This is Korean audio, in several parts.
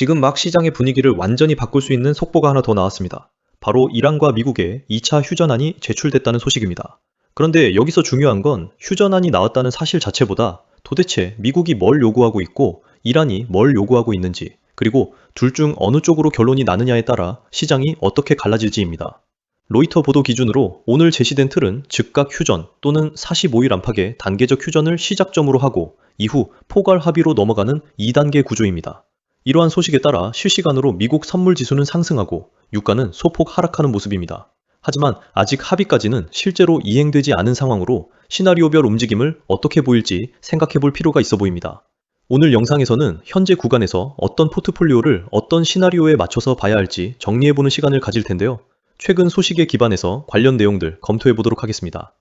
지금 막 시장의 분위기를 완전히 바꿀 수 있는 속보가 하나 더 나왔습니다. 바로 이란과 미국의 2차 휴전안이 제출됐다는 소식입니다. 그런데 여기서 중요한 건 휴전안이 나왔다는 사실 자체보다 도대체 미국이 뭘 요구하고 있고 이란이 뭘 요구하고 있는지, 그리고 둘 중 어느 쪽으로 결론이 나느냐에 따라 시장이 어떻게 갈라질지입니다. 로이터 보도 기준으로 오늘 제시된 틀은 즉각 휴전 또는 45일 안팎의 단계적 휴전을 시작점으로 하고 이후 포괄 합의로 넘어가는 2단계 구조입니다. 이러한 소식에 따라 실시간으로 미국 선물 지수는 상승하고 유가는 소폭 하락하는 모습입니다. 하지만 아직 합의까지는 실제로 이행되지 않은 상황으로 시나리오별 움직임을 어떻게 보일지 생각해 볼 필요가 있어 보입니다. 오늘 영상에서는 현재 구간에서 어떤 포트폴리오를 어떤 시나리오에 맞춰서 봐야 할지 정리해 보는 시간을 가질 텐데요. 최근 소식에 기반해서 관련 내용들 검토해 보도록 하겠습니다.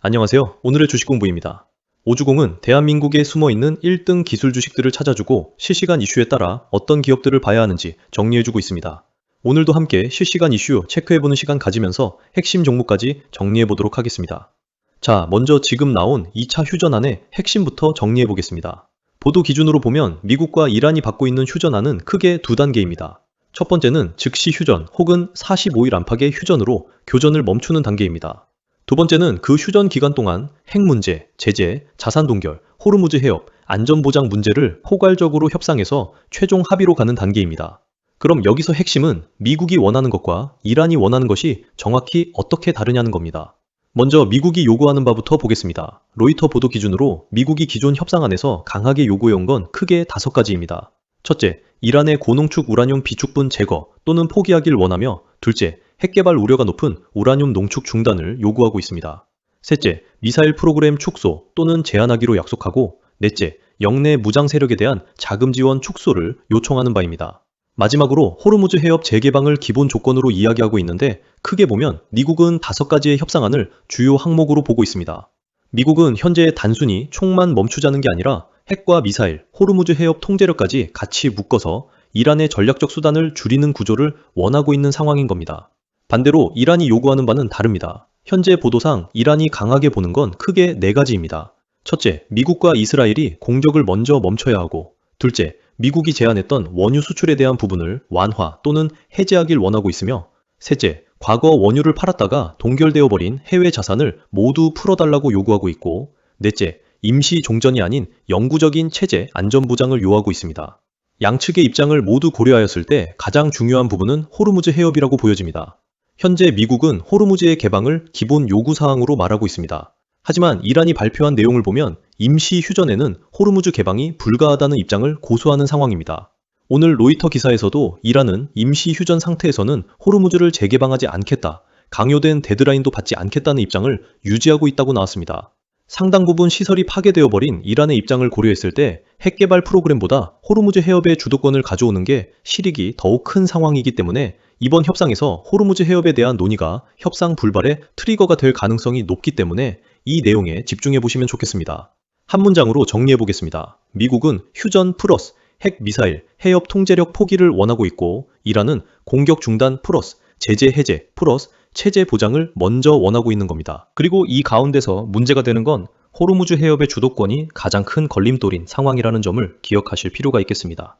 안녕하세요. 오늘의 주식 공부입니다. 오주공은 대한민국에 숨어있는 1등 기술 주식들을 찾아주고 실시간 이슈에 따라 어떤 기업들을 봐야 하는지 정리해주고 있습니다. 오늘도 함께 실시간 이슈 체크해보는 시간 가지면서 핵심 종목까지 정리해보도록 하겠습니다. 자, 먼저 지금 나온 2차 휴전안의 핵심부터 정리해보겠습니다. 보도 기준으로 보면 미국과 이란이 받고 있는 휴전안은 크게 두 단계입니다. 첫 번째는 즉시 휴전 혹은 45일 안팎의 휴전으로 교전을 멈추는 단계입니다. 두 번째는 그 휴전 기간 동안 핵 문제, 제재, 자산 동결, 호르무즈 해협, 안전보장 문제를 포괄적으로 협상해서 최종 합의로 가는 단계입니다. 그럼 여기서 핵심은 미국이 원하는 것과 이란이 원하는 것이 정확히 어떻게 다르냐는 겁니다. 먼저 미국이 요구하는 바부터 보겠습니다. 로이터 보도 기준으로 미국이 기존 협상안에서 강하게 요구해온 건 크게 5가지입니다. 첫째, 이란의 고농축 우라늄 비축분 제거 또는 포기하길 원하며, 둘째, 핵개발 우려가 높은 우라늄 농축 중단을 요구하고 있습니다. 셋째, 미사일 프로그램 축소 또는 제한하기로 약속하고, 넷째, 영내 무장 세력에 대한 자금 지원 축소를 요청하는 바입니다. 마지막으로 호르무즈 해협 재개방을 기본 조건으로 이야기하고 있는데, 크게 보면 미국은 5가지의 협상안을 주요 항목으로 보고 있습니다. 미국은 현재 단순히 총만 멈추자는 게 아니라 핵과 미사일, 호르무즈 해협 통제력까지 같이 묶어서 이란의 전략적 수단을 줄이는 구조를 원하고 있는 상황인 겁니다. 반대로 이란이 요구하는 바는 다릅니다. 현재 보도상 이란이 강하게 보는 건 크게 4가지입니다. 첫째, 미국과 이스라엘이 공격을 먼저 멈춰야 하고, 둘째, 미국이 제안했던 원유 수출에 대한 부분을 완화 또는 해제하길 원하고 있으며, 셋째, 과거 원유를 팔았다가 동결되어 버린 해외 자산을 모두 풀어달라고 요구하고 있고, 넷째, 임시 종전이 아닌 영구적인 체제 안전보장을 요하고 있습니다. 양측의 입장을 모두 고려하였을 때 가장 중요한 부분은 호르무즈 해협이라고 보여집니다. 현재 미국은 호르무즈의 개방을 기본 요구사항으로 말하고 있습니다. 하지만 이란이 발표한 내용을 보면 임시 휴전에는 호르무즈 개방이 불가하다는 입장을 고수하는 상황입니다. 오늘 로이터 기사에서도 이란은 임시 휴전 상태에서는 호르무즈를 재개방하지 않겠다, 강요된 데드라인도 받지 않겠다는 입장을 유지하고 있다고 나왔습니다. 상당 부분 시설이 파괴되어 버린 이란의 입장을 고려했을 때 핵개발 프로그램보다 호르무즈 해협의 주도권을 가져오는 게 실익이 더욱 큰 상황이기 때문에 이번 협상에서 호르무즈 해협에 대한 논의가 협상 불발의 트리거가 될 가능성이 높기 때문에 이 내용에 집중해 보시면 좋겠습니다. 한 문장으로 정리해 보겠습니다. 미국은 휴전 플러스 핵 미사일, 해협 통제력 포기를 원하고 있고, 이란은 공격 중단 플러스 제재 해제 플러스 체제 보장을 먼저 원하고 있는 겁니다. 그리고 이 가운데서 문제가 되는 건 호르무즈 해협의 주도권이 가장 큰 걸림돌인 상황이라는 점을 기억하실 필요가 있겠습니다.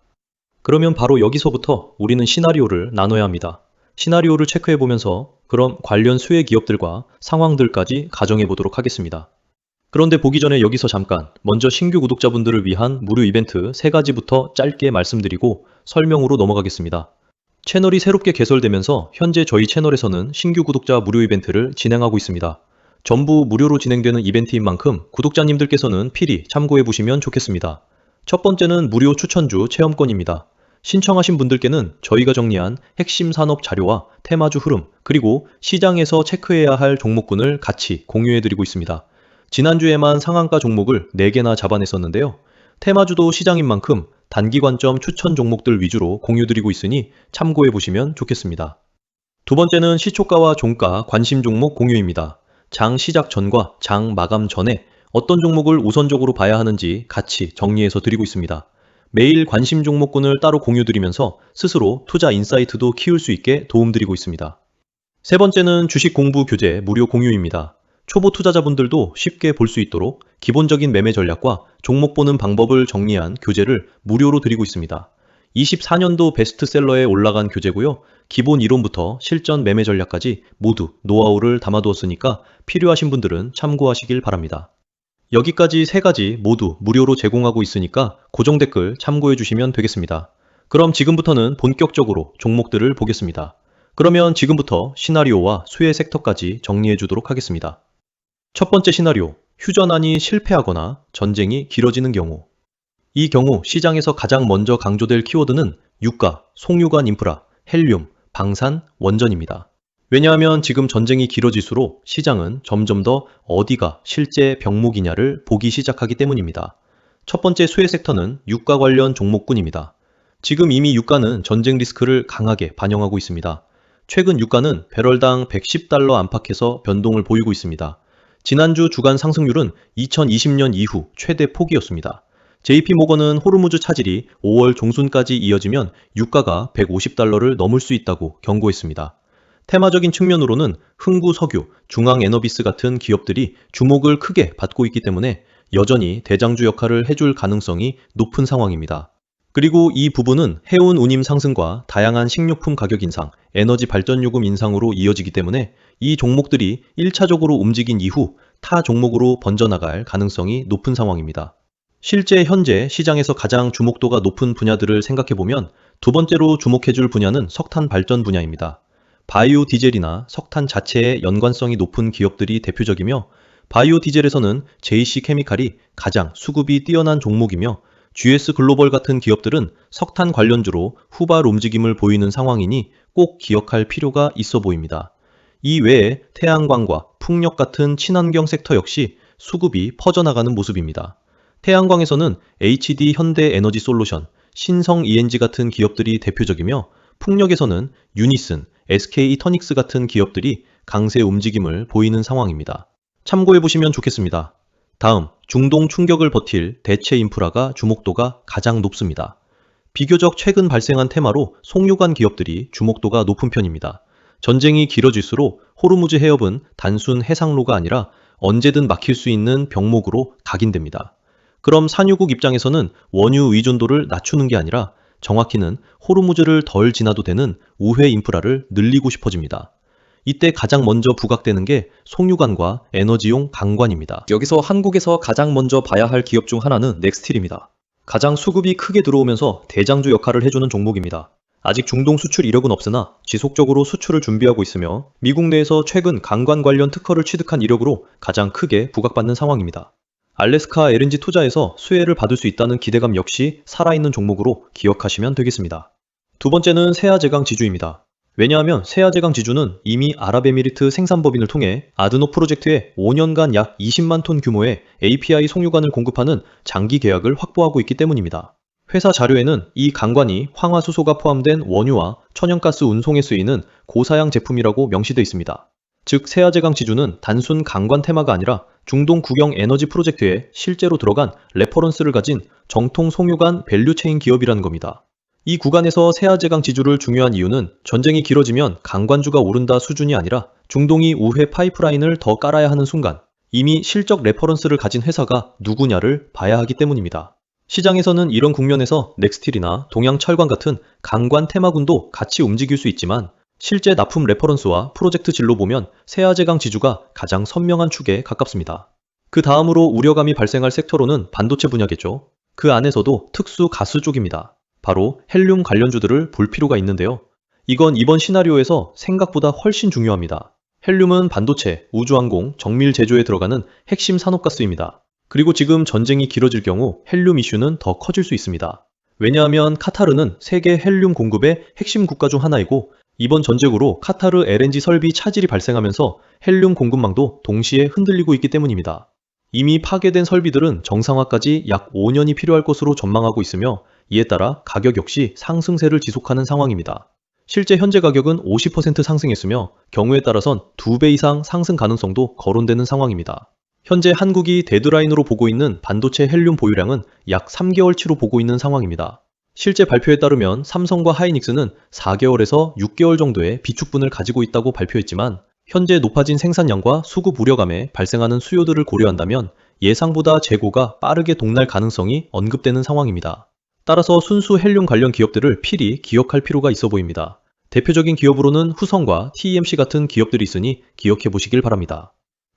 그러면 바로 여기서부터 우리는 시나리오를 나눠야 합니다. 시나리오를 체크해 보면서 그럼 관련 수혜 기업들과 상황들까지 가정해 보도록 하겠습니다. 그런데 보기 전에 여기서 잠깐 먼저 신규 구독자분들을 위한 무료 이벤트 3가지부터 짧게 말씀드리고 설명으로 넘어가겠습니다. 채널이 새롭게 개설되면서 현재 저희 채널에서는 신규 구독자 무료 이벤트를 진행하고 있습니다. 전부 무료로 진행되는 이벤트인 만큼 구독자님들께서는 필히 참고해 보시면 좋겠습니다. 첫 번째는 무료 추천주 체험권입니다. 신청하신 분들께는 저희가 정리한 핵심 산업 자료와 테마주 흐름, 그리고 시장에서 체크해야 할 종목군을 같이 공유해 드리고 있습니다. 지난주에만 상한가 종목을 4개나 잡아냈었는데요. 테마주도 시장인 만큼 단기 관점 추천 종목들 위주로 공유드리고 있으니 참고해 보시면 좋겠습니다. 두 번째는 시초가와 종가 관심 종목 공유입니다. 장 시작 전과 장 마감 전에 어떤 종목을 우선적으로 봐야 하는지 같이 정리해서 드리고 있습니다. 매일 관심 종목군을 따로 공유드리면서 스스로 투자 인사이트도 키울 수 있게 도움드리고 있습니다. 세 번째는 주식 공부 교재 무료 공유입니다. 초보 투자자분들도 쉽게 볼 수 있도록 기본적인 매매 전략과 종목 보는 방법을 정리한 교재를 무료로 드리고 있습니다. 24년도 베스트셀러에 올라간 교재고요. 기본 이론부터 실전 매매 전략까지 모두 노하우를 담아두었으니까 필요하신 분들은 참고하시길 바랍니다. 여기까지 3가지 모두 무료로 제공하고 있으니까 고정 댓글 참고해 주시면 되겠습니다. 그럼 지금부터는 본격적으로 종목들을 보겠습니다. 그러면 지금부터 시나리오와 수혜 섹터까지 정리해 주도록 하겠습니다. 첫 번째 시나리오, 휴전안이 실패하거나 전쟁이 길어지는 경우. 이 경우 시장에서 가장 먼저 강조될 키워드는 유가, 송유관 인프라, 헬륨, 방산, 원전입니다. 왜냐하면 지금 전쟁이 길어질수록 시장은 점점 더 어디가 실제 병목이냐를 보기 시작하기 때문입니다. 첫 번째 수혜 섹터는 유가 관련 종목군입니다. 지금 이미 유가는 전쟁 리스크를 강하게 반영하고 있습니다. 최근 유가는 배럴당 110달러 안팎에서 변동을 보이고 있습니다. 지난주 주간 상승률은 2020년 이후 최대 폭이었습니다. JP모건은 호르무즈 차질이 5월 중순까지 이어지면 유가가 150달러를 넘을 수 있다고 경고했습니다. 테마적인 측면으로는 흥구 석유, 중앙에너비스 같은 기업들이 주목을 크게 받고 있기 때문에 여전히 대장주 역할을 해줄 가능성이 높은 상황입니다. 그리고 이 부분은 해운 운임 상승과 다양한 식료품 가격 인상, 에너지 발전 요금 인상으로 이어지기 때문에 이 종목들이 1차적으로 움직인 이후 타 종목으로 번져나갈 가능성이 높은 상황입니다. 실제 현재 시장에서 가장 주목도가 높은 분야들을 생각해보면 두 번째로 주목해줄 분야는 석탄 발전 분야입니다. 바이오 디젤이나 석탄 자체의 연관성이 높은 기업들이 대표적이며 바이오 디젤에서는 JC케미칼이 가장 수급이 뛰어난 종목이며 GS 글로벌 같은 기업들은 석탄 관련주로 후발 움직임을 보이는 상황이니 꼭 기억할 필요가 있어 보입니다. 이 외에 태양광과 풍력 같은 친환경 섹터 역시 수급이 퍼져나가는 모습입니다. 태양광에서는 HD 현대에너지솔루션, 신성ENG 같은 기업들이 대표적이며 풍력에서는 유니슨, SK이터닉스 같은 기업들이 강세 움직임을 보이는 상황입니다. 참고해보시면 좋겠습니다. 다음, 중동 충격을 버틸 대체 인프라가 주목도가 가장 높습니다. 비교적 최근 발생한 테마로 송유관 기업들이 주목도가 높은 편입니다. 전쟁이 길어질수록 호르무즈 해협은 단순 해상로가 아니라 언제든 막힐 수 있는 병목으로 각인됩니다. 그럼 산유국 입장에서는 원유 의존도를 낮추는 게 아니라 정확히는 호르무즈를 덜 지나도 되는 우회 인프라를 늘리고 싶어집니다. 이때 가장 먼저 부각되는 게 송유관과 에너지용 강관입니다. 여기서 한국에서 가장 먼저 봐야 할 기업 중 하나는 넥스틸입니다. 가장 수급이 크게 들어오면서 대장주 역할을 해주는 종목입니다. 아직 중동 수출 이력은 없으나 지속적으로 수출을 준비하고 있으며 미국 내에서 최근 강관 관련 특허를 취득한 이력으로 가장 크게 부각받는 상황입니다. 알래스카 LNG 투자에서 수혜를 받을 수 있다는 기대감 역시 살아있는 종목으로 기억하시면 되겠습니다. 두 번째는 세아제강 지주입니다. 왜냐하면 세아제강 지주는 이미 아랍에미리트 생산법인을 통해 아드노 프로젝트에 5년간 약 20만 톤 규모의 API 송유관을 공급하는 장기 계약을 확보하고 있기 때문입니다. 회사 자료에는 이 강관이 황화수소가 포함된 원유와 천연가스 운송에 쓰이는 고사양 제품이라고 명시되어 있습니다. 즉 세아제강 지주는 단순 강관 테마가 아니라 중동 국영 에너지 프로젝트에 실제로 들어간 레퍼런스를 가진 정통 송유관 밸류체인 기업이라는 겁니다. 이 구간에서 세아제강 지주를 중요한 이유는 전쟁이 길어지면 강관주가 오른다 수준이 아니라 중동이 우회 파이프라인을 더 깔아야 하는 순간 이미 실적 레퍼런스를 가진 회사가 누구냐를 봐야 하기 때문입니다. 시장에서는 이런 국면에서 넥스틸이나 동양철강 같은 강관 테마군도 같이 움직일 수 있지만 실제 납품 레퍼런스와 프로젝트 질로 보면 세아제강 지주가 가장 선명한 축에 가깝습니다. 그 다음으로 우려감이 발생할 섹터로는 반도체 분야겠죠. 그 안에서도 특수 가스 쪽입니다. 바로 헬륨 관련주들을 볼 필요가 있는데요. 이건 이번 시나리오에서 생각보다 훨씬 중요합니다. 헬륨은 반도체, 우주항공, 정밀 제조에 들어가는 핵심 산업가스입니다. 그리고 지금 전쟁이 길어질 경우 헬륨 이슈는 더 커질 수 있습니다. 왜냐하면 카타르는 세계 헬륨 공급의 핵심 국가 중 하나이고 이번 전쟁으로 카타르 LNG 설비 차질이 발생하면서 헬륨 공급망도 동시에 흔들리고 있기 때문입니다. 이미 파괴된 설비들은 정상화까지 약 5년이 필요할 것으로 전망하고 있으며 이에 따라 가격 역시 상승세를 지속하는 상황입니다. 실제 현재 가격은 50% 상승했으며 경우에 따라선 2배 이상 상승 가능성도 거론되는 상황입니다. 현재 한국이 데드라인으로 보고 있는 반도체 헬륨 보유량은 약 3개월치로 보고 있는 상황입니다. 실제 발표에 따르면 삼성과 하이닉스는 4개월에서 6개월 정도의 비축분을 가지고 있다고 발표했지만 현재 높아진 생산량과 수급 우려감에 발생하는 수요들을 고려한다면 예상보다 재고가 빠르게 동날 가능성이 언급되는 상황입니다. 따라서 순수 헬륨 관련 기업들을 필히 기억할 필요가 있어 보입니다. 대표적인 기업으로는 후성과 TEMC 같은 기업들이 있으니 기억해 보시길 바랍니다.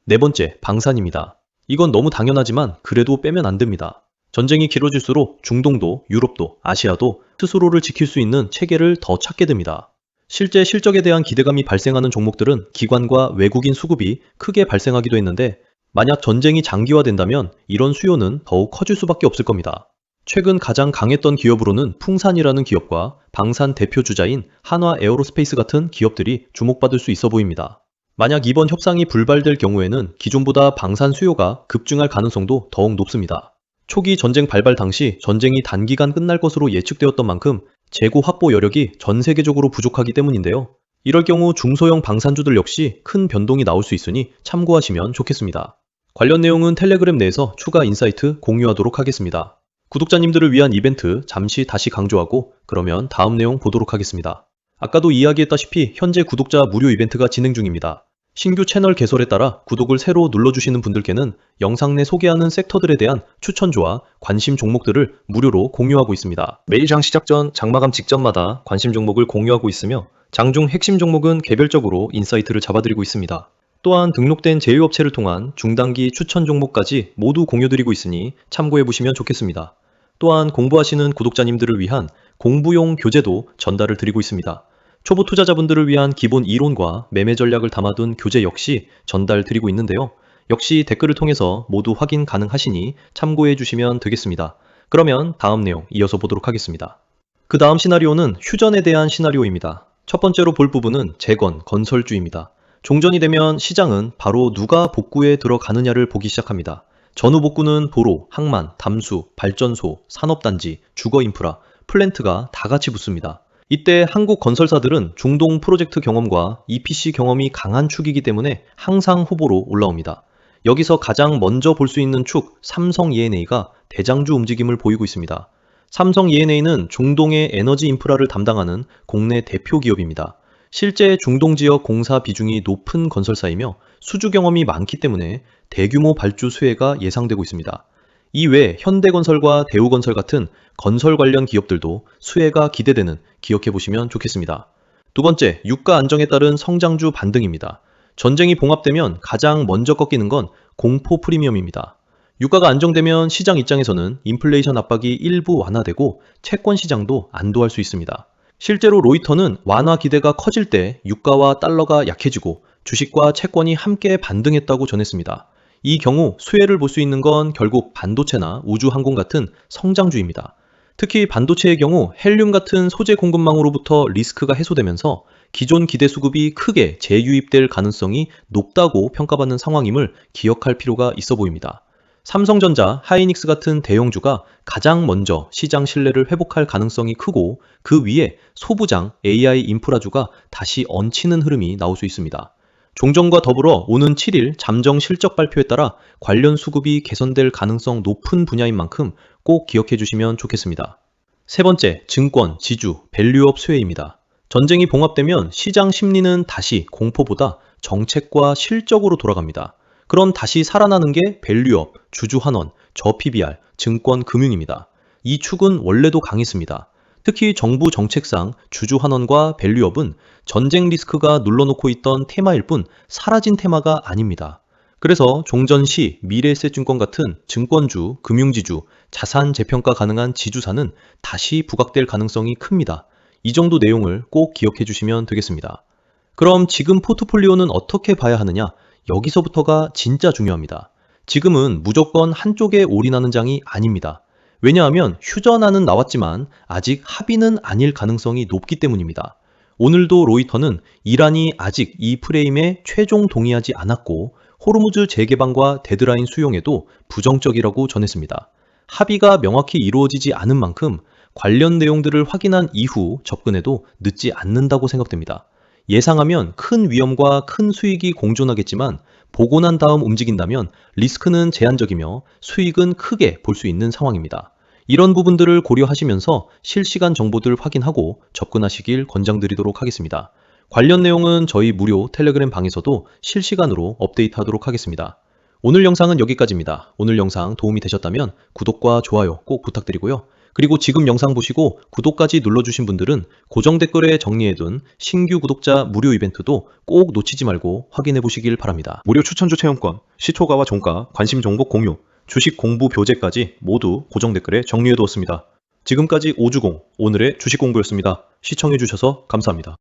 네 번째, 방산입니다. 이건 너무 당연하지만 그래도 빼면 안 됩니다. 전쟁이 길어질수록 중동도, 유럽도, 아시아도 스스로를 지킬 수 있는 체계를 더 찾게 됩니다. 실제 실적에 대한 기대감이 발생하는 종목들은 기관과 외국인 수급이 크게 발생하기도 했는데 만약 전쟁이 장기화된다면 이런 수요는 더욱 커질 수밖에 없을 겁니다. 최근 가장 강했던 기업으로는 풍산이라는 기업과 방산 대표 주자인 한화 에어로스페이스 같은 기업들이 주목받을 수 있어 보입니다. 만약 이번 협상이 불발될 경우에는 기존보다 방산 수요가 급증할 가능성도 더욱 높습니다. 초기 전쟁 발발 당시 전쟁이 단기간 끝날 것으로 예측되었던 만큼 재고 확보 여력이 전 세계적으로 부족하기 때문인데요. 이럴 경우 중소형 방산주들 역시 큰 변동이 나올 수 있으니 참고하시면 좋겠습니다. 관련 내용은 텔레그램 내에서 추가 인사이트 공유하도록 하겠습니다. 구독자님들을 위한 이벤트 잠시 다시 강조하고 그러면 다음 내용 보도록 하겠습니다. 아까도 이야기했다시피 현재 구독자 무료 이벤트가 진행 중입니다. 신규 채널 개설에 따라 구독을 새로 눌러주시는 분들께는 영상 내 소개하는 섹터들에 대한 추천주와 관심 종목들을 무료로 공유하고 있습니다. 매일 장 시작 전 장마감 직전마다 관심 종목을 공유하고 있으며 장중 핵심 종목은 개별적으로 인사이트를 잡아드리고 있습니다. 또한 등록된 제휴업체를 통한 중단기 추천 종목까지 모두 공유드리고 있으니 참고해보시면 좋겠습니다. 또한 공부하시는 구독자님들을 위한 공부용 교재도 전달을 드리고 있습니다. 초보 투자자분들을 위한 기본 이론과 매매 전략을 담아둔 교재 역시 전달 드리고 있는데요. 역시 댓글을 통해서 모두 확인 가능하시니 참고해 주시면 되겠습니다. 그러면 다음 내용 이어서 보도록 하겠습니다. 그 다음 시나리오는 휴전에 대한 시나리오입니다. 첫 번째로 볼 부분은 재건, 건설주입니다. 종전이 되면 시장은 바로 누가 복구에 들어가느냐를 보기 시작합니다. 전후 복구는 도로, 항만, 담수, 발전소, 산업단지, 주거인프라, 플랜트가 다 같이 붙습니다. 이때 한국 건설사들은 중동 프로젝트 경험과 EPC 경험이 강한 축이기 때문에 항상 후보로 올라옵니다. 여기서 가장 먼저 볼 수 있는 축 삼성 E&A가 대장주 움직임을 보이고 있습니다. 삼성 E&A는 중동의 에너지 인프라를 담당하는 국내 대표 기업입니다. 실제 중동 지역 공사 비중이 높은 건설사이며 수주 경험이 많기 때문에 대규모 발주 수혜가 예상되고 있습니다. 이외 현대건설과 대우건설 같은 건설 관련 기업들도 수혜가 기대되는 기억해보시면 좋겠습니다. 두 번째, 유가 안정에 따른 성장주 반등입니다. 전쟁이 봉합되면 가장 먼저 꺾이는 건 공포 프리미엄입니다. 유가가 안정되면 시장 입장에서는 인플레이션 압박이 일부 완화되고 채권 시장도 안도할 수 있습니다. 실제로 로이터는 완화 기대가 커질 때 유가와 달러가 약해지고 주식과 채권이 함께 반등했다고 전했습니다. 이 경우 수혜를 볼 수 있는 건 결국 반도체나 우주항공 같은 성장주입니다. 특히 반도체의 경우 헬륨 같은 소재 공급망으로부터 리스크가 해소되면서 기존 기대 수급이 크게 재유입될 가능성이 높다고 평가받는 상황임을 기억할 필요가 있어 보입니다. 삼성전자, 하이닉스 같은 대형주가 가장 먼저 시장 신뢰를 회복할 가능성이 크고 그 위에 소부장 AI 인프라주가 다시 얹히는 흐름이 나올 수 있습니다. 종전과 더불어 오는 7일 잠정 실적 발표에 따라 관련 수급이 개선될 가능성 높은 분야인 만큼 꼭 기억해 주시면 좋겠습니다. 세 번째, 증권, 지주, 밸류업 수혜입니다. 전쟁이 봉합되면 시장 심리는 다시 공포보다 정책과 실적으로 돌아갑니다. 그럼 다시 살아나는 게 밸류업, 주주환원, 저PBR, 증권, 금융입니다. 이 축은 원래도 강했습니다. 특히 정부 정책상 주주환원과 밸류업은 전쟁 리스크가 눌러놓고 있던 테마일 뿐 사라진 테마가 아닙니다. 그래서 종전 시 미래에셋증권 같은 증권주, 금융지주, 자산 재평가 가능한 지주사는 다시 부각될 가능성이 큽니다. 이 정도 내용을 꼭 기억해 주시면 되겠습니다. 그럼 지금 포트폴리오는 어떻게 봐야 하느냐? 여기서부터가 진짜 중요합니다. 지금은 무조건 한쪽에 올인하는 장이 아닙니다. 왜냐하면 휴전안은 나왔지만 아직 합의는 아닐 가능성이 높기 때문입니다. 오늘도 로이터는 이란이 아직 이 프레임에 최종 동의하지 않았고 호르무즈 재개방과 데드라인 수용에도 부정적이라고 전했습니다. 합의가 명확히 이루어지지 않은 만큼 관련 내용들을 확인한 이후 접근해도 늦지 않는다고 생각됩니다. 예상하면 큰 위험과 큰 수익이 공존하겠지만 보고 난 다음 움직인다면 리스크는 제한적이며 수익은 크게 볼 수 있는 상황입니다. 이런 부분들을 고려하시면서 실시간 정보들 확인하고 접근하시길 권장드리도록 하겠습니다. 관련 내용은 저희 무료 텔레그램 방에서도 실시간으로 업데이트하도록 하겠습니다. 오늘 영상은 여기까지입니다. 오늘 영상 도움이 되셨다면 구독과 좋아요 꼭 부탁드리고요. 그리고 지금 영상 보시고 구독까지 눌러주신 분들은 고정 댓글에 정리해둔 신규 구독자 무료 이벤트도 꼭 놓치지 말고 확인해 보시길 바랍니다. 무료 추천주 체험권, 시초가와 종가, 관심 정보 공유, 주식 공부 교재까지 모두 고정 댓글에 정리해 두었습니다. 지금까지 오주공, 오늘의 주식 공부였습니다. 시청해 주셔서 감사합니다.